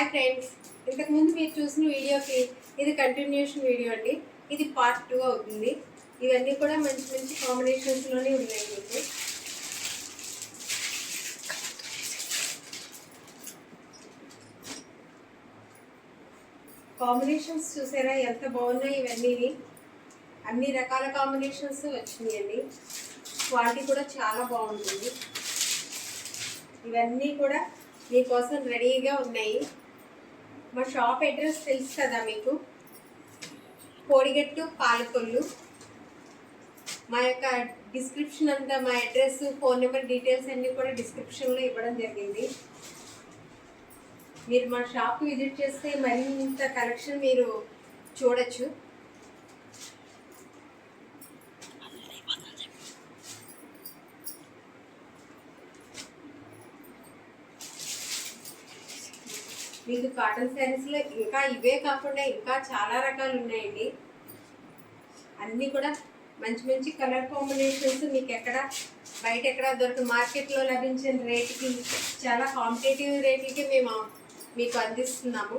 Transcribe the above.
Hi friends, ఇంతకుముందు మీరు చూసిన వీడియోకి ఇది కంటిన్యూషన్ వీడియో అండి. ఇది పార్ట్ 2 అవుతుంది. ఇవన్నీ కూడా మంచి మంచి కాంబినేషన్స్లోనే ఉన్నాయి. మీకు కాంబినేషన్స్ చూసారా ఎంత బాగున్నాయి. ఇవన్నీ అన్ని రకాల కాంబినేషన్స్ వచ్చినాయండి. క్వాలిటీ కూడా చాలా బాగుంటుంది. ఇవన్నీ కూడా మీకోసం రెడీగా ఉన్నాయి. మా షాప్ అడ్రస్ తెలుసు కదా మీకు, కోడిగట్టు పాలకొల్లు. మా యొక్క డిస్క్రిప్షన్ అంతా, మా అడ్రస్, ఫోన్ నెంబర్ డీటెయిల్స్ అన్నీ కూడా డిస్క్రిప్షన్లో ఇవ్వడం జరిగింది. మీరు మా షాప్ విజిట్ చేస్తే మరింత కలెక్షన్ మీరు చూడొచ్చు. మీకు కాటన్ శారీస్లో ఇంకా ఇవే కాకుండా ఇంకా చాలా రకాలు ఉన్నాయండి. అన్నీ కూడా మంచి మంచి కలర్ కాంబినేషన్స్ మీకు బయట ఎక్కడ దొరక మార్కెట్లో లభించిన రేటుకి చాలా కాంపిటేటివ్ రేట్లకి మేము మీకు అందిస్తున్నాము.